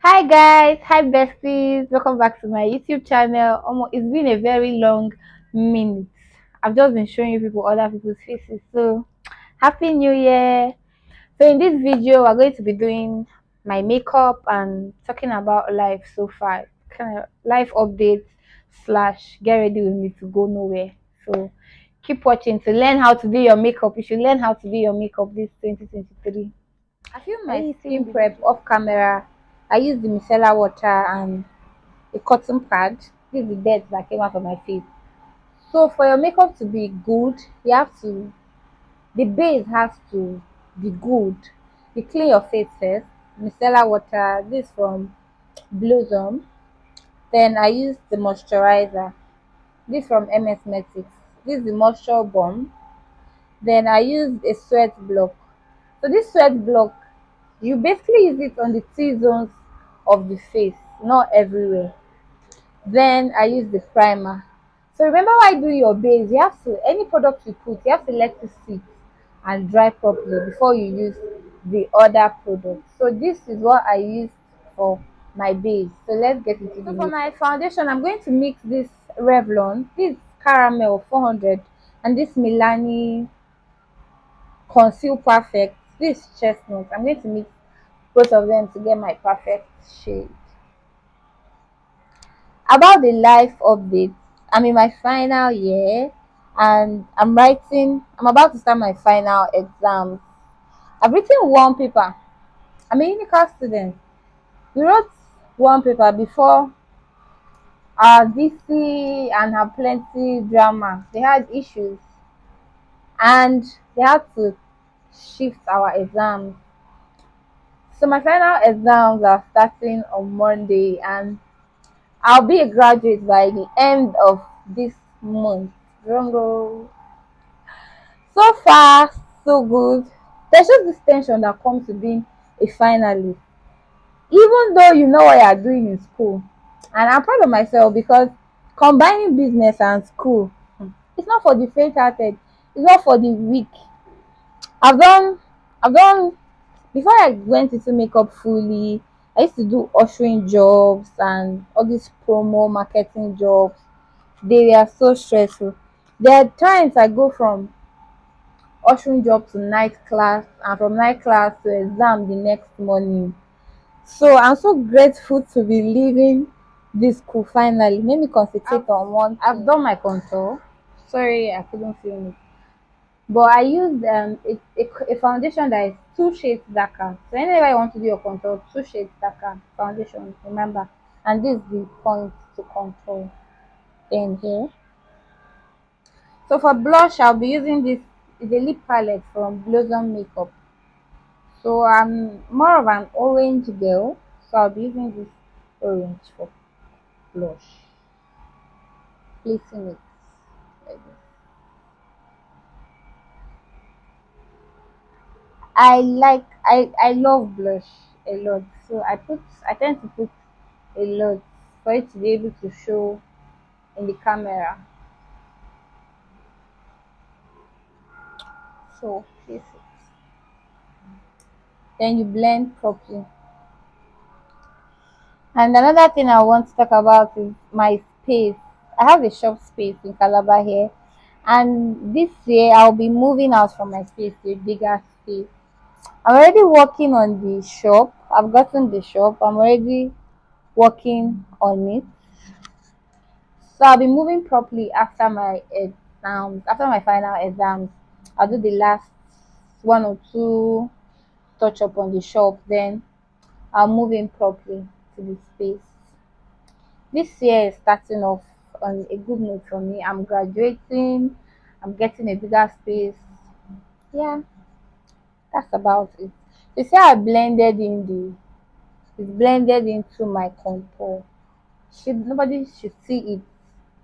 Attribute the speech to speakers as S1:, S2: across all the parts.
S1: Hi guys, hi besties, welcome back to my YouTube channel. It's been a very long minute. I've just been showing you people other people's faces. So happy new year. So in this video we're going to be doing my makeup and talking about life so far. Kind of life updates slash get ready with me to go nowhere. So keep watching to learn how to do your makeup. You should learn how to do your makeup this 2023. I feel my skin prep off camera. I use the micellar water and a cotton pad. This is the dirt that came out of my face. So for your makeup to be good, the base has to be good. You clean your face first. Micellar water. This from Blossom. Then I use the moisturizer. This from MS Metics. This is the moisture bomb. Then I use a sweat block. So this sweat block, you basically use it on the T zones of the face, not everywhere. Then I use the primer. So remember, why do your base, you have to, any product you put, you have to let it sit and dry properly before you use the other product. So this is what I use for my base. So let's get into the so for my foundation, I'm going to mix this Revlon, this caramel 400, and this Milani conceal perfect, this chestnut. I'm going to mix both of them to get my perfect shade. About the life update, I'm in my final year and I'm about to start my final exams. I've written one paper. I'm a unical student. We wrote one paper before our VC and her plenty drama. They had issues and they had to shift our exams. So my final exams are starting on Monday and I'll be a graduate by the end of this month. Drum roll. So far, so good. There's just this tension that comes to being a finalist. Even though you know what you're doing in school. And I'm proud of myself because combining business and school, it's not for the faint hearted, it's not for the weak. I've done I've done before I went into makeup fully. I used to do ushering jobs and all these promo marketing jobs. They were so stressful. There are times I go from ushering job to night class and from night class to exam the next morning. So I'm so grateful to be leaving this school finally. Let me concentrate on one. I've done my contour. Sorry, I couldn't film it. But I used a foundation that is 2 shades darker. So whenever I want to do your contour, 2 shades darker foundation, remember. And this is the point to contour. Then here. So for blush, I'll be using this is a lip palette from Blossom Makeup. So I'm more of an orange girl, so I'll be using this orange for blush. Placing it like this. I love blush a lot, so I tend to put a lot for it to be able to show in the camera. So place it. Then you blend properly. And another thing I want to talk about is my space. I have a shop space in Calabar here, and this year I'll be moving out from my space to a bigger space. I'm already working on the shop. I've gotten the shop. I'm already working on it. So I'll be moving properly after my exams, after my final exams. I'll do the last one or two touch up on the shop. Then I'll move in properly to the space. This year is starting off on a good note for me. I'm graduating. I'm getting a bigger space. Yeah, that's about it. You see, I blended in it's blended into my contour. Nobody should see it.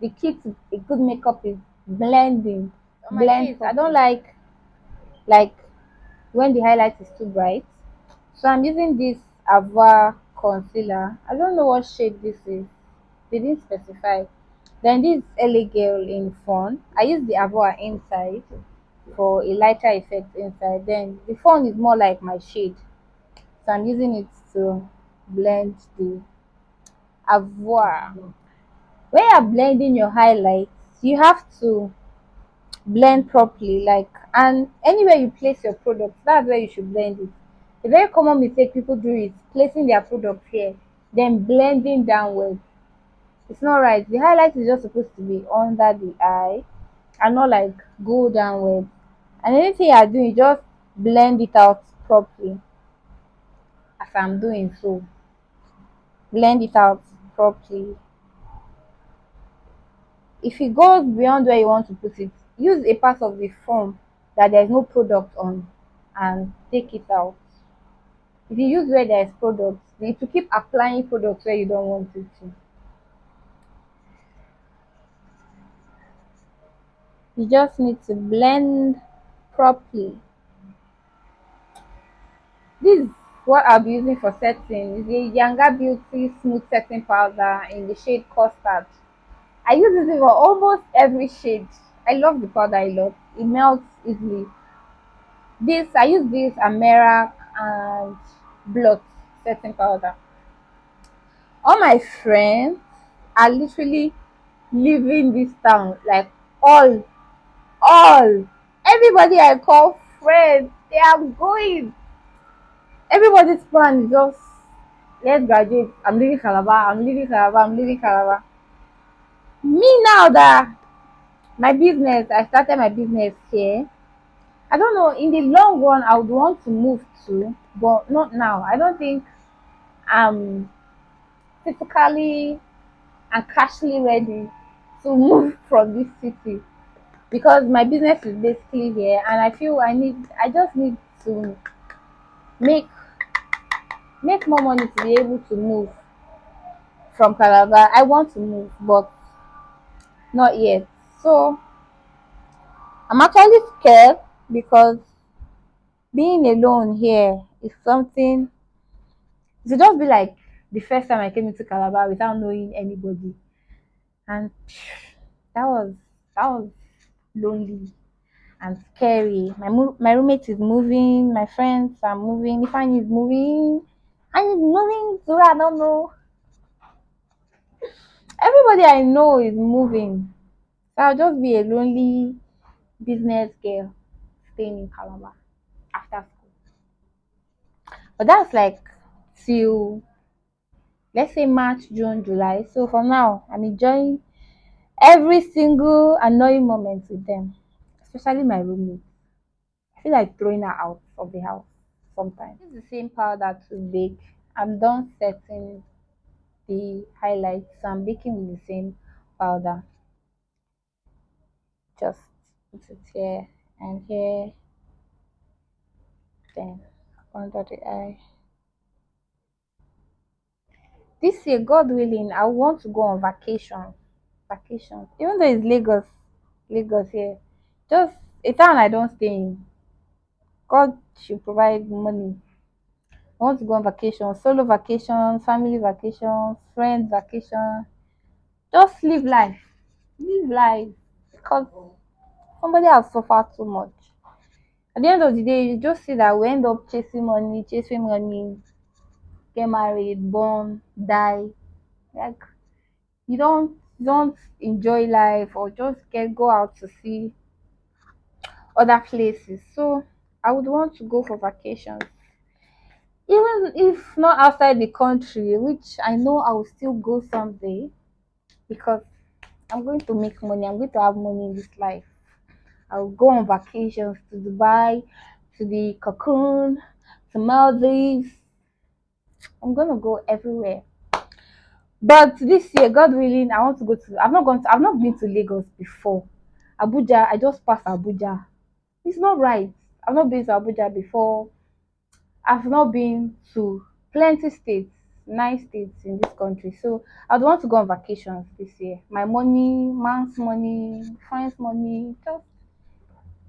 S1: The key to a good makeup is blending. On my face, I don't like when the highlight is too bright. So I'm using this Ava concealer. I don't know what shade this is. They didn't specify. Then this LA Girl in front. I use the Ava inside for a lighter effect inside. Then the phone is more like my shade. So I'm using it to blend the avoir. When you're blending your highlights, you have to blend properly, like, and anywhere you place your product, that's where you should blend it. A very common mistake people do is placing their product here, then blending downwards. It's not right. The highlight is just supposed to be under the eye and not like go downwards. And anything you are doing, you just blend it out properly, as I'm doing so. Blend it out properly. If it goes beyond where you want to put it, use a part of the form that there is no product on and take it out. If you use where there is product, you need to keep applying products where you don't want it to. You just need to blend properly. This is what I'll be using for setting. Is a Younger Beauty Smooth Setting Powder in the shade Custard. I use this for almost every shade. I love the powder a lot. It melts easily. This I use this Amera and Blot setting powder. All my friends are literally leaving this town. Like all everybody I call friends, they are going. Everybody's plan is just let's graduate. I'm leaving Calabar. I'm leaving Calabar. I'm leaving Calabar. Me now that my business, I started my business here. I don't know. In the long run, I would want to move to, but not now. I don't think I'm physically and cashly ready to move from this city because my business is basically here, and I feel I just need to make make more money to be able to move from Calabar. I want to move, but not yet. So I'm actually scared because being alone here is something. It would just be like the first time I came into Calabar without knowing anybody, and that was that was lonely and scary. My roommate is moving, my friends are moving, Ifan is moving, and is moving to I don't know. Everybody I know is moving. So I'll just be a lonely business girl staying in Calabar after school. But that's like till let's say March, June, July. So for now, I'm enjoying every single annoying moment with them, especially my roommate. I feel like throwing her out of the house sometimes. It's the same powder to bake. I'm done setting the highlights, so I'm baking with the same powder. Just put it here and here, then under the eye. This year, God willing, I want to go on vacation. Vacation. Even though it's Lagos here. Just a town I don't stay in. God should provide money. I want to go on vacation, solo vacation, family vacation, friends vacation. Just live life. Live life. Because somebody has suffered too much. At the end of the day, you just see that we end up chasing money, get married, born, die. Like you don't enjoy life or just get go out to see other places. So I would want to go for vacations. Even if not outside the country, which I know I will still go someday because I'm going to make money. I'm going to have money in this life. I'll go on vacations to Dubai, to the Cocoon, to Maldives. I'm gonna go everywhere. But this year, God willing, I want to go to. I've not been to Lagos before. Abuja. I just passed Abuja. It's not right. I've not been to Abuja before. I've not been to plenty states, nice states in this country. So I'd want to go on vacations this year. My money, man's money, friends' money, just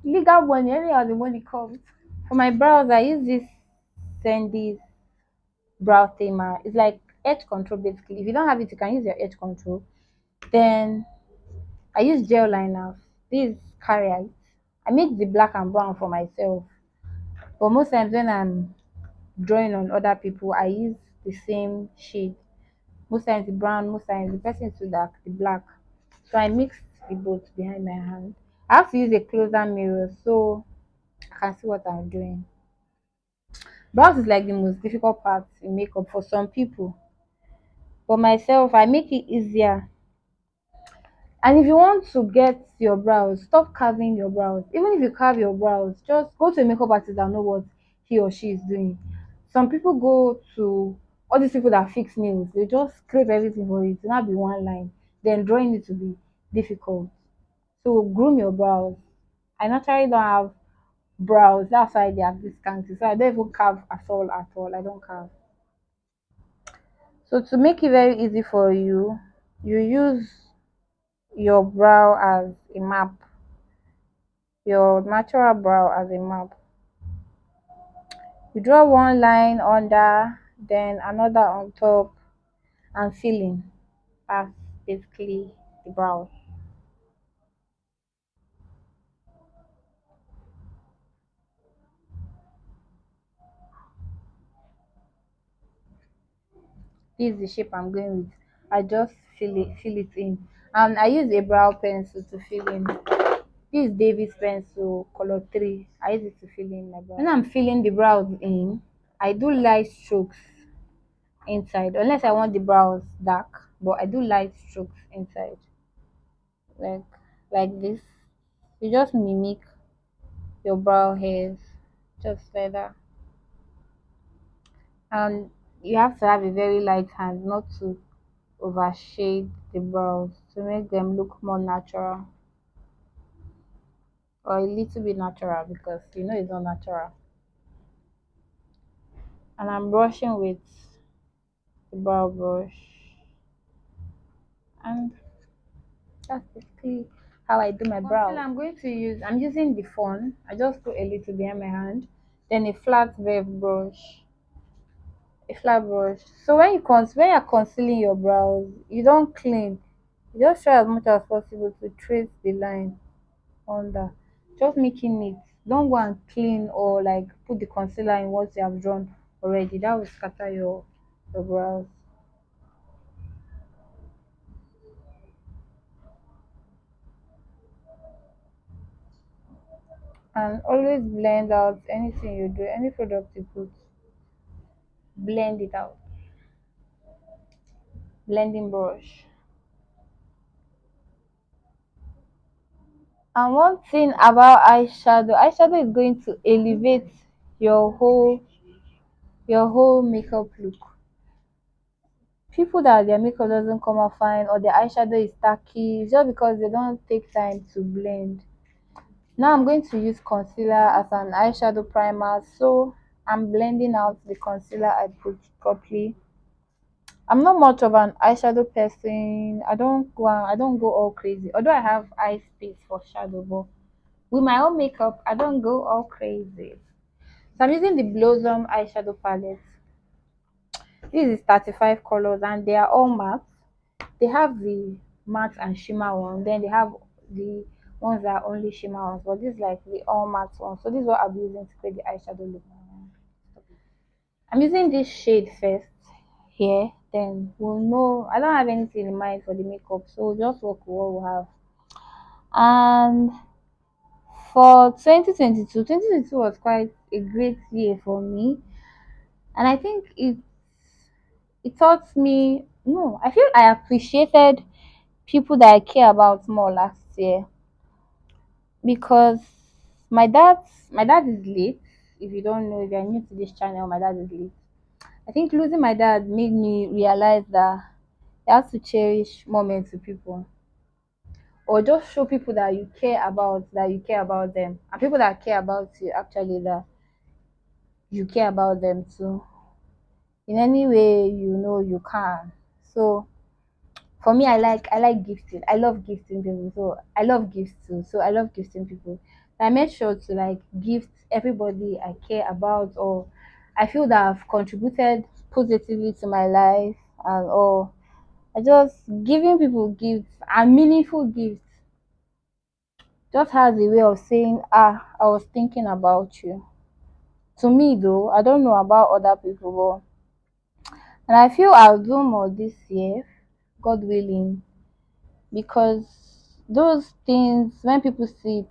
S1: legal money, anyhow the money comes. For my brows, I use this Sandy's brow tamer. It's like edge control basically. If you don't have it, you can use your edge control. Then I use gel liners. This carrier. I make the black and brown for myself. But most times when I'm drawing on other people, I use the same shade. Most times the brown, most times the person is too dark, the black. So I mixed the both behind my hand. I have to use a closer mirror so I can see what I'm doing. Brows is like the most difficult part in makeup for some people. For myself, I make it easier. And if you want to get your brows, stop carving your brows. Even if you carve your brows, just go to a makeup artist that know what he or she is doing. Some people go to all these people that fix nails. They just scrape everything for it to not be one line. Then drawing it to be difficult. So groom your brows. I naturally don't have brows. That's why they are this scanty. So I don't even carve at all. At all, I don't carve. So to make it very easy for you, you use your brow as a map, your natural brow as a map. You draw one line under, then another on top, and fill in. That's basically the brow. This is the shape I'm going with. I just fill it in. And I use a brow pencil to fill in. This is Davis pencil color 3. I use it to fill in my brow. When I'm filling the brows in, I do light strokes inside, unless I want the brows dark, but I do light strokes inside, like this. You just mimic your brow hairs, just like that. And you have to have a very light hand, not to overshade the brows, to make them look more natural, or a little bit natural, because you know it's not natural. And I'm brushing with the brow brush, and that's basically how I do my brows. I'm using the phone. I just put a little behind my hand, then a flat wave brush, a flat brush. So when you're concealing your brows, you don't clean. You just try as much as possible to trace the line under, just making it. Don't go and clean or like put the concealer in what you have drawn already. That will scatter your brows. And always blend out anything you do, any product you put, blend it out. Blending brush. And one thing about eyeshadow is going to elevate your whole makeup look. People that their makeup doesn't come out fine or their eyeshadow is tacky, it's just because they don't take time to blend. Now I'm going to use concealer as an eyeshadow primer, so I'm blending out the concealer I put properly. I'm not much of an eyeshadow person. I don't go all crazy. Although I have eye space for shadow, but with my own makeup, I don't go all crazy. So I'm using the Blossom eyeshadow palette. This is 35 colors and they are all matte. They have the matte and shimmer one, then they have the ones that are only shimmer ones, but this is like the all matte one. So this is what I'll be using to create the eyeshadow look. I'm using this shade first here, then we'll know. I don't have anything in mind for the makeup, so we'll just work with what we have. And for 2022, 2022 was quite a great year for me, and I think it taught me. No, I feel I appreciated people that I care about more last year, because my dad is late. If you don't know, if you're new to this channel, my dad is late. I think losing my dad made me realize that you have to cherish moments with people, or just show people that you care about them, and people that care about you actually, that you care about them too, in any way you can. So for me, I like gifting. I love gifting people. So I love gifts too. So I love gifting people. I made sure to like gift everybody I care about, or I feel that I've contributed positively to my life, and or I just giving people gifts and meaningful gifts just has a way of saying, I was thinking about you. To me though, I don't know about other people, And I feel I'll do more this year, God willing, because those things, when people see it,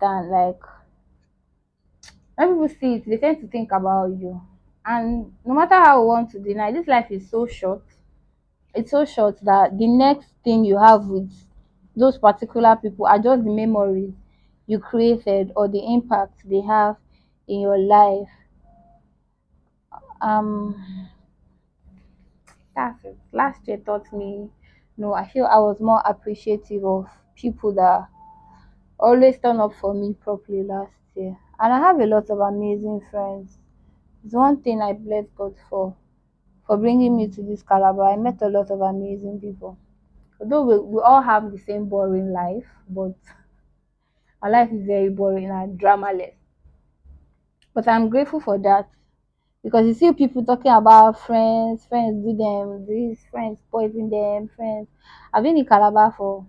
S1: they tend to think about you. And no matter how we want to deny, this life is so short. It's so short that the next thing you have with those particular people are just the memories you created or the impact they have in your life. Um, that's it. Last year taught me, no, I feel I was more appreciative of people that always turn up for me properly last year. And I have a lot of amazing friends. It's one thing I bless God for bringing me to this Calabar. I met a lot of amazing people. Although we all have the same boring life, but our life is very boring and dramaless. But I'm grateful for that because you see people talking about friends, friends do them this, friends poison them, friends. I've been in Calabar for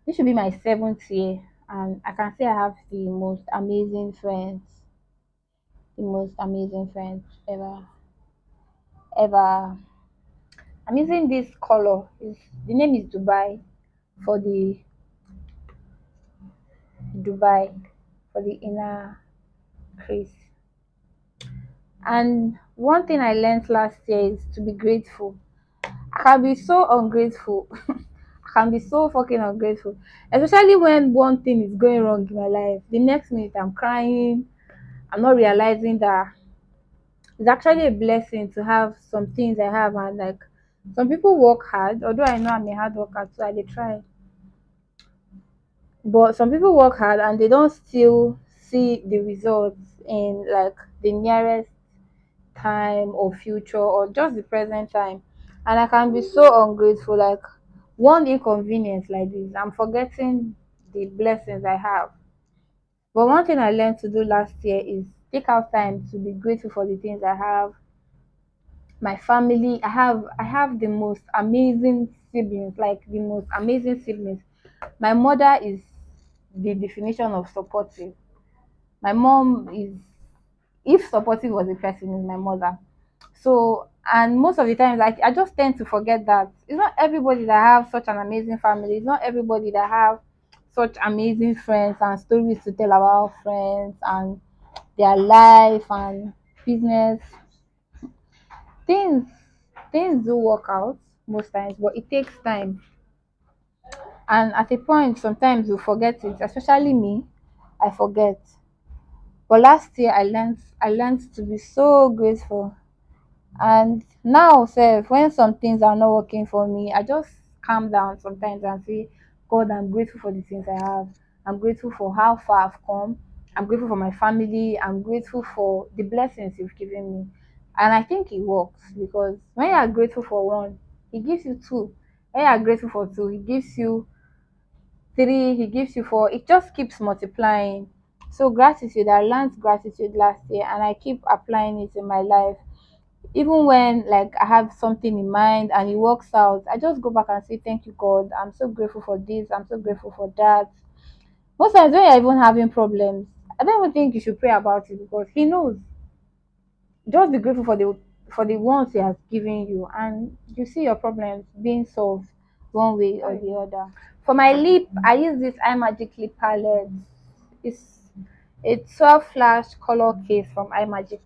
S1: this should be my 7th year, and I can say I have the most amazing friends ever. I'm using this color. The name is for the Dubai for the inner crease. And one thing I learned last year is to be grateful. I can be so ungrateful. I can be so fucking ungrateful. Especially when one thing is going wrong in my life. The next minute I'm crying. I'm not realizing that it's actually a blessing to have some things I have, and like some people work hard, although I know I'm a hard worker too, I dey try. But some people work hard and they don't still see the results in like the nearest time or future or just the present time. And I can be so ungrateful, like one inconvenience like this, I'm forgetting the blessings I have. But one thing I learned to do last year is take out time to be grateful for the things I have. My family, I have the most amazing siblings, like the most amazing siblings. My mother is the definition of supportive. My mom is, if supportive was a person, is my mother. So, and most of the times I just tend to forget that it's not everybody that have such an amazing family. It's not everybody that have such amazing friends and stories to tell about friends and their life and business. Things things do work out most times, but it takes time. And at a point sometimes you forget it, especially me, I forget. But last year I learned to be so grateful. And now, sef, when some things are not working for me, I just calm down sometimes and say, God, I'm grateful for the things I have. I'm grateful for how far I've come. I'm grateful for my family. I'm grateful for the blessings you've given me. And I think it works because when you are grateful for one, he gives you two. When you are grateful for two, he gives you three, he gives you four. It just keeps multiplying. So gratitude, I learned gratitude last year and I keep applying it in my life. Even when like I have something in mind and it works out, I just go back and say thank you God, I'm so grateful for this, I'm so grateful for that. Most times when you're even having problems, I don't even think you should pray about it because he knows. Just be grateful for the ones he has given you and you see your problems being solved one way or the other. For my lip, I use this eye magic lip palette. It's a 12 flash color case from iMagic.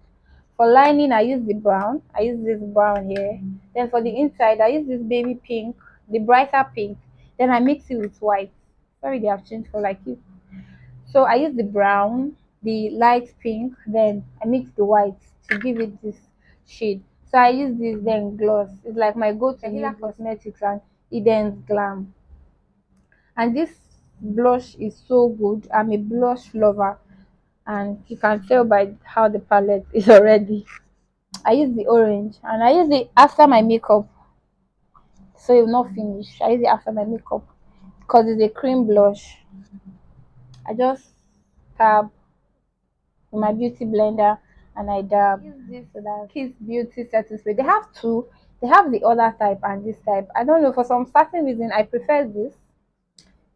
S1: For lining, I use the brown. I use this brown here. Then for the inside, I use this baby pink, the brighter pink. Then I mix it with white. Sorry, they have changed for like it. So I use the brown, the light pink, then I mix the white to give it this shade. So I use this then gloss. It's like my go-to Regular Cosmetics and Eden's Glam. And this blush is so good. I'm a blush lover, and you can tell by how the palette is already. I use the orange and I use it after my makeup, so it will not finish. I use it after my makeup because it's a cream blush. I just tab with my beauty blender and I dab. Use this so that Kiss Beauty setting spray. They have two. They have the other type and this type. I don't know, for some certain reason I prefer this.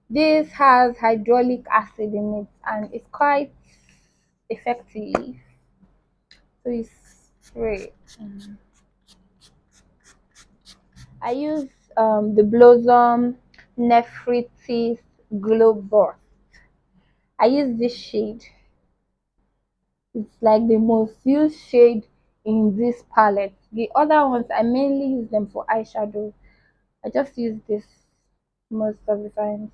S1: This has hydraulic acid in it and it's quite effective. So it's spray. I use the Blossom Nephritis Glow Burst. I use this shade. It's like the most used shade in this palette. The other ones I mainly use them for eyeshadow. I just use this most of the times.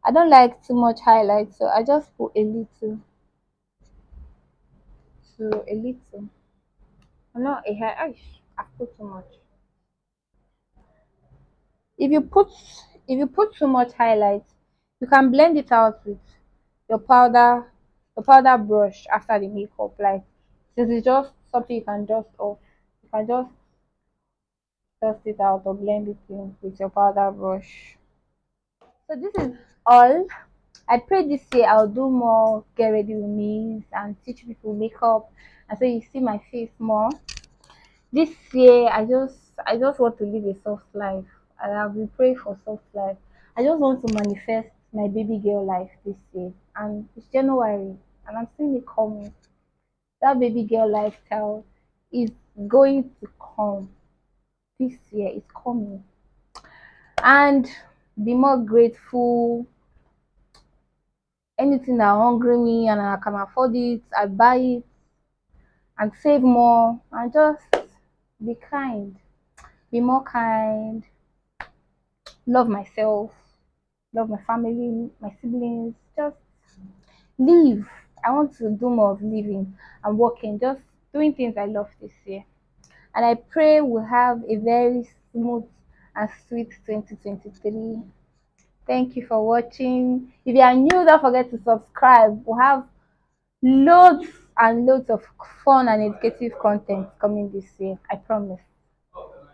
S1: I don't like too much highlight, so I just put a little to a little. I'm not a high. I've put too much. If you put if you put too much highlight, you can blend it out with your powder brush after the makeup. Like since it's just something you can dust off, you can just dust it out or blend it in with your powder brush. So this is all. I pray this year I'll do more get ready with me and teach people makeup, and so you see my face more. This year I just want to live a soft life. And I've been praying for soft life. I just want to manifest my baby girl life this year. And it's January and I'm seeing it coming. That baby girl lifestyle is going to come this year. It's coming. And be more grateful. Anything that hungry me and I can afford it, I buy it and save more and just be kind. Be more kind, love myself, love my family, my siblings, just live. I want to do more of living and working, just doing things I love this year. And I pray we'll have a very smooth and sweet 2023. Thank you for watching. If you are new, don't forget to subscribe. We'll have loads and loads of fun and educative content coming this year. I promise.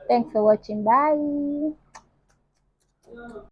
S1: Thanks for watching. Bye.